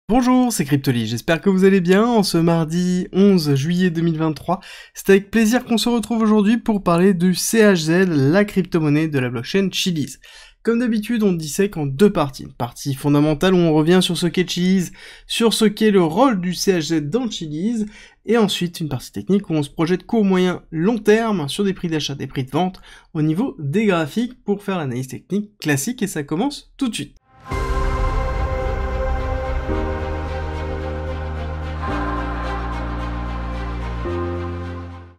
Bonjour, c'est Cryptoly, j'espère que vous allez bien en ce mardi 11 juillet 2023. C'est avec plaisir qu'on se retrouve aujourd'hui pour parler du CHZ, la crypto-monnaie de la blockchain Chiliz. Comme d'habitude, on dissèque en deux parties. Une partie fondamentale où on revient sur ce qu'est Chiliz, sur ce qu'est le rôle du CHZ dans Chiliz, et ensuite une partie technique où on se projette court, moyen, long terme sur des prix d'achat, des prix de vente au niveau des graphiques pour faire l'analyse technique classique et ça commence tout de suite.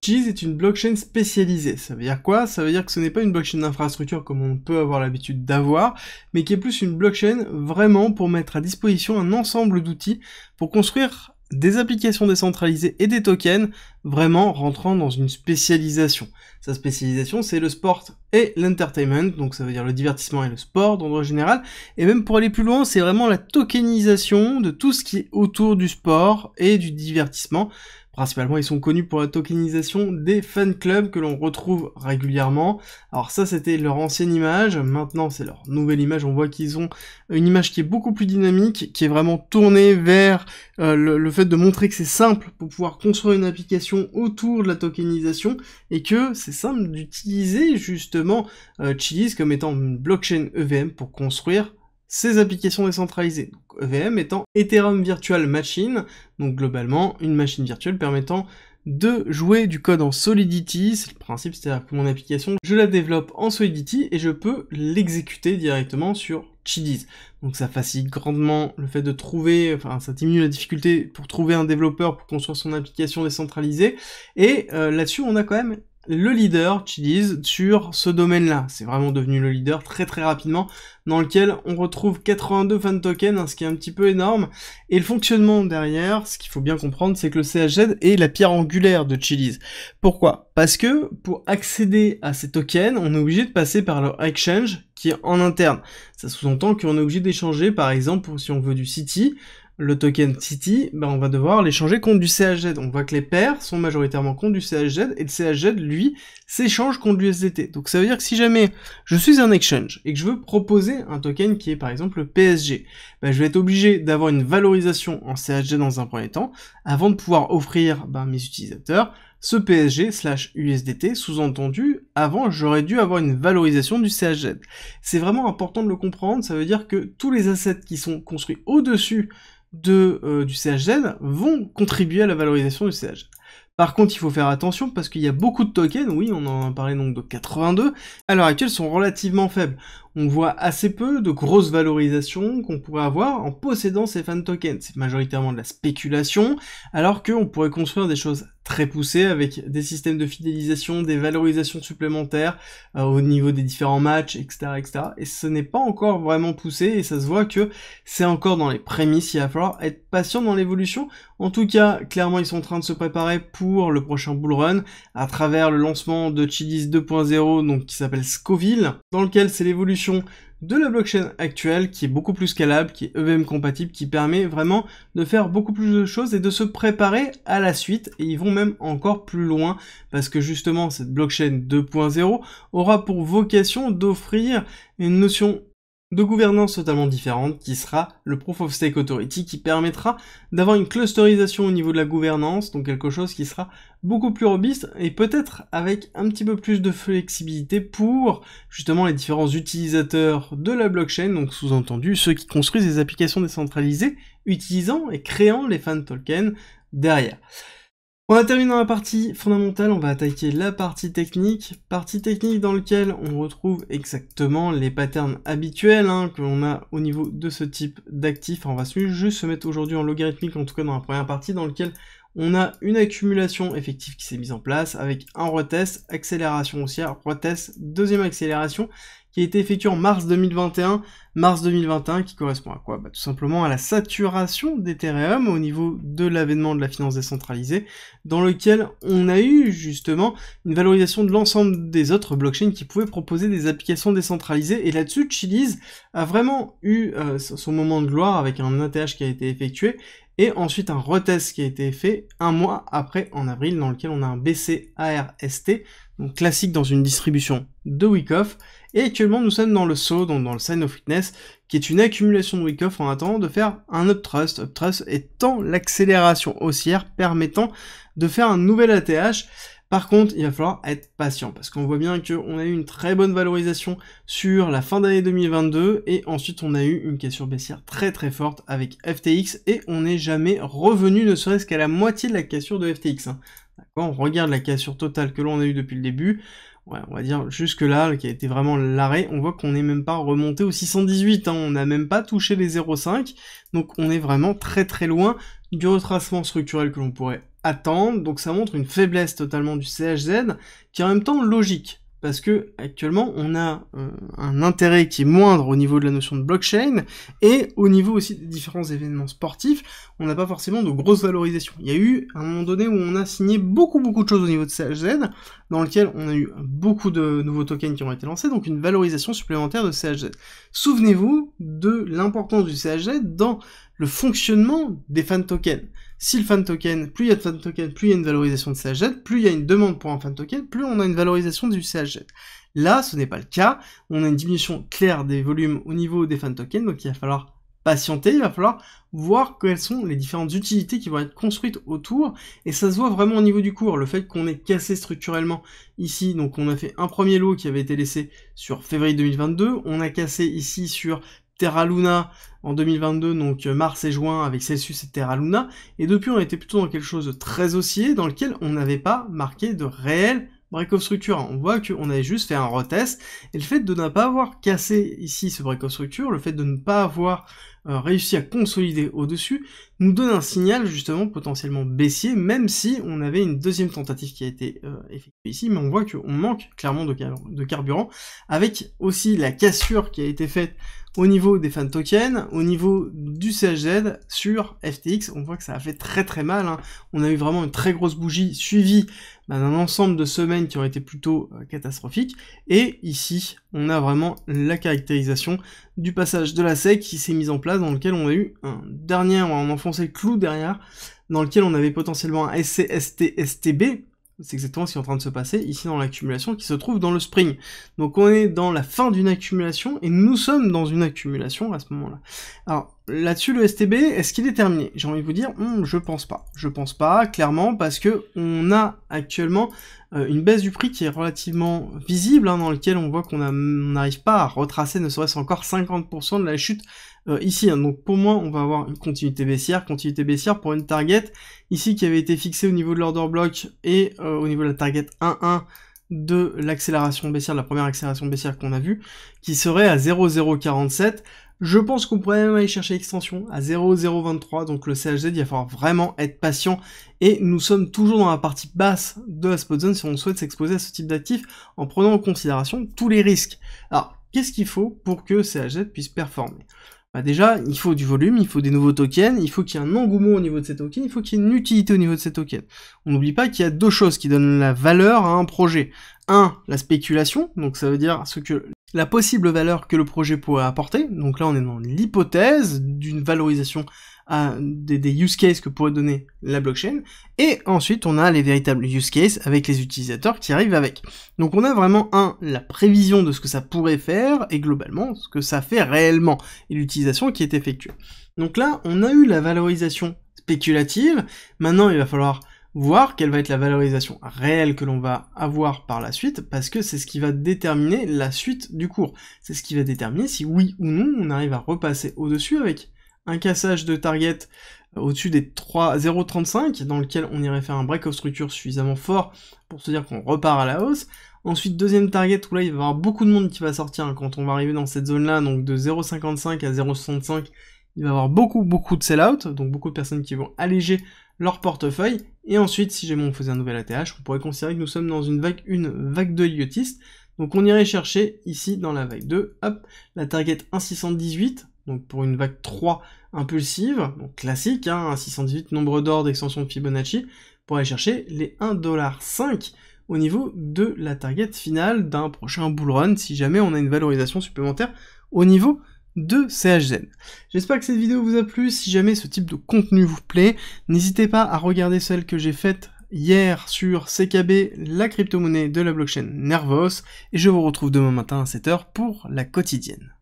Chiliz est une blockchain spécialisée. Ça veut dire quoi? Ça veut dire que ce n'est pas une blockchain d'infrastructure comme on peut avoir l'habitude d'avoir, mais qui est plus une blockchain vraiment pour mettre à disposition un ensemble d'outils pour construire des applications décentralisées et des tokens, vraiment rentrant dans une spécialisation. Sa spécialisation, c'est le sport et l'entertainment, donc ça veut dire le divertissement et le sport d'ordre général, et même pour aller plus loin, c'est vraiment la tokenisation de tout ce qui est autour du sport et du divertissement. Principalement, ils sont connus pour la tokenisation des fan clubs que l'on retrouve régulièrement. Alors ça, c'était leur ancienne image. Maintenant, c'est leur nouvelle image. On voit qu'ils ont une image qui est beaucoup plus dynamique, qui est vraiment tournée vers le fait de montrer que c'est simple pour pouvoir construire une application autour de la tokenisation et que c'est simple d'utiliser justement Chiliz comme étant une blockchain EVM pour construire ces applications décentralisées. Donc, EVM étant Ethereum Virtual Machine, donc globalement une machine virtuelle permettant de jouer du code en Solidity. C'est le principe, c'est-à-dire que mon application, je la développe en Solidity et je peux l'exécuter directement sur Chiliz. Donc ça facilite grandement le fait de trouver, enfin ça diminue la difficulté pour trouver un développeur pour construire son application décentralisée. Et là-dessus, on a quand même le leader Chiliz sur ce domaine-là. C'est vraiment devenu le leader très rapidement, dans lequel on retrouve 82 fan tokens, hein, ce qui est un petit peu énorme. Et le fonctionnement derrière, ce qu'il faut bien comprendre, c'est que le CHZ est la pierre angulaire de Chiliz. Pourquoi? Parce que pour accéder à ces tokens, on est obligé de passer par leur exchange qui est en interne. Ça sous-entend qu'on est obligé d'échanger, par exemple, si on veut du City, le token City, on va devoir l'échanger contre du CHZ. On voit que les paires sont majoritairement contre du CHZ, et le CHZ, lui, s'échange contre du USDT. Donc ça veut dire que si jamais je suis un exchange, et que je veux proposer un token qui est par exemple le PSG, je vais être obligé d'avoir une valorisation en CHZ dans un premier temps, avant de pouvoir offrir mes utilisateurs ce PSG/USDT, sous-entendu, avant j'aurais dû avoir une valorisation du CHZ. C'est vraiment important de le comprendre, ça veut dire que tous les assets qui sont construits au-dessus du CHZ vont contribuer à la valorisation du CHZ. Par contre, il faut faire attention parce qu'il y a beaucoup de tokens, oui, on en a parlé donc de 82, à l'heure actuelle sont relativement faibles. On voit assez peu de grosses valorisations qu'on pourrait avoir en possédant ces fan tokens. C'est majoritairement de la spéculation, alors qu'on pourrait construire des choses très poussées avec des systèmes de fidélisation, des valorisations supplémentaires au niveau des différents matchs, etc., etc. Et ce n'est pas encore vraiment poussé et ça se voit que c'est encore dans les prémices. Il va falloir être patient dans l'évolution. En tout cas, clairement, ils sont en train de se préparer pour le prochain bull run à travers le lancement de Chiliz 2.0, donc qui s'appelle Scoville, dans lequel c'est l'évolution de la blockchain actuelle qui est beaucoup plus scalable, qui est EVM compatible, qui permet vraiment de faire beaucoup plus de choses et de se préparer à la suite. Et ils vont même encore plus loin parce que justement cette blockchain 2.0 aura pour vocation d'offrir une notion de gouvernance totalement différente qui sera le Proof of Stake Authority qui permettra d'avoir une clusterisation au niveau de la gouvernance, donc quelque chose qui sera beaucoup plus robuste et peut-être avec un petit peu plus de flexibilité pour justement les différents utilisateurs de la blockchain, donc sous-entendu ceux qui construisent des applications décentralisées utilisant et créant les fan tokens derrière. On a terminé dans la partie fondamentale, on va attaquer la partie technique dans laquelle on retrouve exactement les patterns habituels que l'on a au niveau de ce type d'actifs. On va juste se mettre aujourd'hui en logarithmique, en tout cas dans la première partie, dans laquelle on a une accumulation effective qui s'est mise en place avec un retest, accélération haussière, retest, deuxième accélération qui a été effectué en mars 2021, qui correspond à quoi? Tout simplement à la saturation d'Ethereum au niveau de l'avènement de la finance décentralisée, dans lequel on a eu justement une valorisation de l'ensemble des autres blockchains qui pouvaient proposer des applications décentralisées, et là-dessus, Chiliz a vraiment eu son moment de gloire avec un ATH qui a été effectué, et ensuite un retest qui a été fait un mois après, en avril, dans lequel on a un BCARST, donc classique dans une distribution de Wyckoff, et actuellement nous sommes dans le saut, donc dans le Sign of Witness, qui est une accumulation de Wyckoff en attendant de faire un Uptrust étant l'accélération haussière permettant de faire un nouvel ATH. Par contre, il va falloir être patient, parce qu'on voit bien qu'on a eu une très bonne valorisation sur la fin d'année 2022, et ensuite on a eu une cassure baissière très très forte avec FTX, et on n'est jamais revenu ne serait-ce qu'à la moitié de la cassure de FTX. D'accord, on regarde la cassure totale que l'on a eu depuis le début, ouais, on va dire jusque là, qui a été vraiment l'arrêt, on voit qu'on n'est même pas remonté au 618, on n'a même pas touché les 0,5, donc on est vraiment très très loin du retracement structurel que l'on pourrait attendre, donc ça montre une faiblesse totalement du CHZ, qui est en même temps logique, parce que actuellement on a un intérêt qui est moindre au niveau de la notion de blockchain, et au niveau aussi des différents événements sportifs, on n'a pas forcément de grosses valorisations. Il y a eu un moment donné où on a signé beaucoup de choses au niveau de CHZ, dans lequel on a eu beaucoup de nouveaux tokens qui ont été lancés, donc une valorisation supplémentaire de CHZ. Souvenez-vous de l'importance du CHZ dans le fonctionnement des fan tokens. Si le fan token, plus il y a de fan tokens, plus il y a une valorisation de CHZ, plus il y a une demande pour un fan token, plus on a une valorisation du CHZ. Là, ce n'est pas le cas, on a une diminution claire des volumes au niveau des fan tokens, donc il va falloir patienter, il va falloir voir quelles sont les différentes utilités qui vont être construites autour, et ça se voit vraiment au niveau du cours, le fait qu'on ait cassé structurellement ici, donc on a fait un premier lot qui avait été laissé sur février 2022, on a cassé ici sur Terra Luna en 2022, donc mars et juin avec Celsius et Terra Luna, et depuis on était plutôt dans quelque chose de très haussier, dans lequel on n'avait pas marqué de réel break-off structure. On voit qu'on avait juste fait un retest, et le fait de ne pas avoir cassé ici ce break-off structure, le fait de ne pas avoir réussi à consolider au-dessus, nous donne un signal justement potentiellement baissier, même si on avait une deuxième tentative qui a été effectuée ici, mais on voit qu'on manque clairement de carburant, avec aussi la cassure qui a été faite au niveau des fan tokens, au niveau du CHZ sur FTX, on voit que ça a fait très très mal, on a eu vraiment une très grosse bougie suivie d'un ensemble de semaines qui ont été plutôt catastrophiques, et ici on a vraiment la caractérisation du passage de la SEC qui s'est mise en place, dans lequel on a eu un dernier, on a enfoncé le clou derrière, dans lequel on avait potentiellement un SCST-STB, c'est exactement ce qui est en train de se passer ici dans l'accumulation qui se trouve dans le spring. Donc on est dans la fin d'une accumulation et nous sommes dans une accumulation à ce moment-là. Alors là-dessus le STB, est-ce qu'il est terminé? J'ai envie de vous dire, je pense pas. Je pense pas, clairement, parce que on a actuellement une baisse du prix qui est relativement visible, dans lequel on voit qu'on n'arrive pas à retracer ne serait-ce encore 50% de la chute ici. Donc pour moi, on va avoir une continuité baissière pour une target ici qui avait été fixée au niveau de l'order block et au niveau de la target 1.1 de l'accélération baissière, de la première accélération baissière qu'on a vue, qui serait à 0,047. Je pense qu'on pourrait même aller chercher l'extension à 0,023, donc le CHZ, il va falloir vraiment être patient, et nous sommes toujours dans la partie basse de la spot zone si on souhaite s'exposer à ce type d'actif en prenant en considération tous les risques. Alors, qu'est-ce qu'il faut pour que CHZ puisse performer? Déjà, il faut du volume, il faut des nouveaux tokens, il faut qu'il y ait un engouement au niveau de ces tokens, il faut qu'il y ait une utilité au niveau de ces tokens. On n'oublie pas qu'il y a deux choses qui donnent la valeur à un projet. Un, la spéculation, donc ça veut dire la possible valeur que le projet pourrait apporter, donc là on est dans l'hypothèse d'une valorisation des use cases que pourrait donner la blockchain, et ensuite on a les véritables use cases avec les utilisateurs qui arrivent avec. Donc on a vraiment la prévision de ce que ça pourrait faire, et globalement ce que ça fait réellement, et l'utilisation qui est effectuée. Donc là on a eu la valorisation spéculative, maintenant il va falloir voir quelle va être la valorisation réelle que l'on va avoir par la suite, parce que c'est ce qui va déterminer la suite du cours. C'est ce qui va déterminer si oui ou non on arrive à repasser au-dessus avec un cassage de target au-dessus des 0,35, dans lequel on irait faire un break of structure suffisamment fort pour se dire qu'on repart à la hausse. Ensuite, deuxième target, où là il va y avoir beaucoup de monde qui va sortir quand on va arriver dans cette zone-là, donc de 0,55 à 0,65, il va y avoir beaucoup de sell-out, donc beaucoup de personnes qui vont alléger leur portefeuille, et ensuite, si jamais on faisait un nouvel ATH, on pourrait considérer que nous sommes dans une vague de IoTistes, donc on irait chercher ici dans la vague 2, hop, la target 1,618, donc pour une vague 3 impulsive, donc classique, 1,618 nombre d'or d'extension de Fibonacci, pour aller chercher les 1,5$ au niveau de la target finale d'un prochain bull run, si jamais on a une valorisation supplémentaire au niveau de CHZ. J'espère que cette vidéo vous a plu. Si jamais ce type de contenu vous plaît, n'hésitez pas à regarder celle que j'ai faite hier sur CKB, la crypto-monnaie de la blockchain Nervos, et je vous retrouve demain matin à 7 h pour la quotidienne.